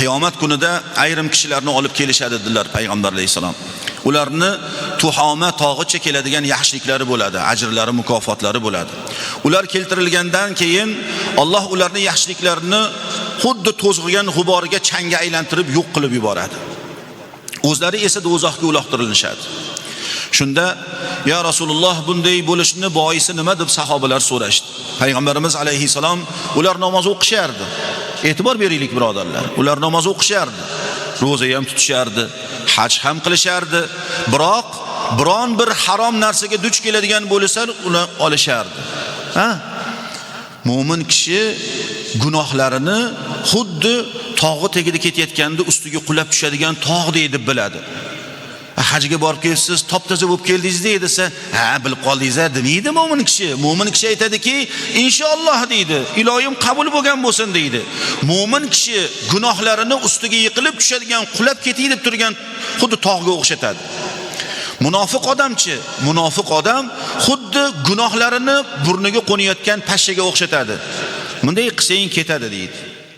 qiyomat kunida ayrim kishilarni olib kelishadi dedilar payg'ambar alayhisalom. Ularni Tuhoma tog'icha keladigan yaxshiliklari bo'ladi, ajrlari, mukofotlari bo'ladi. Ular keltirilgandan keyin Alloh ularning yaxshiliklarini xuddi to'zg'igan g'uboriga changga aylantirib yo'q qilib yuboradi. O'zlari esa do'zaxga uloqtirilishadi. Shunda ya Rasululloh bunday bo'lishni boisi nima deb sahobalar so'rashdi. Payg'ambarimiz alayhisalom ular namoz o'qishardi. E'tibor beraylik birodarlar. Ular namoz o'qishardi, roza ham tutishardi, haj ham qilishardi. Biroq biron bir harom narsaga duch keladigan bo'lsa, uni olishardi. Mo'min kishi gunohlarini xuddi tog'i tagida ketayotganda ustiga qulab tushadigan tog'dek deb biladi. Hajga borib kelsiz, top-toza bo'lib keldingiz desa, bilib qoldingiz demaydi mo'min kishi. Mo'min kishi aytadiki, inshaalloh deydi, iloyim qabul bo'lgan bo'lsin deydi. Mo'min kishi gunohlarini ustiga yiqilib tushadigan, qulab ketay deb turgan xuddi tog'ga o'xshatadi. Munofiq odamchi? Munofiq odam xuddi gunohlarini burniga qo'nayotgan pashshaga o'xshatadi. Bunday qilsang ketadi deydi.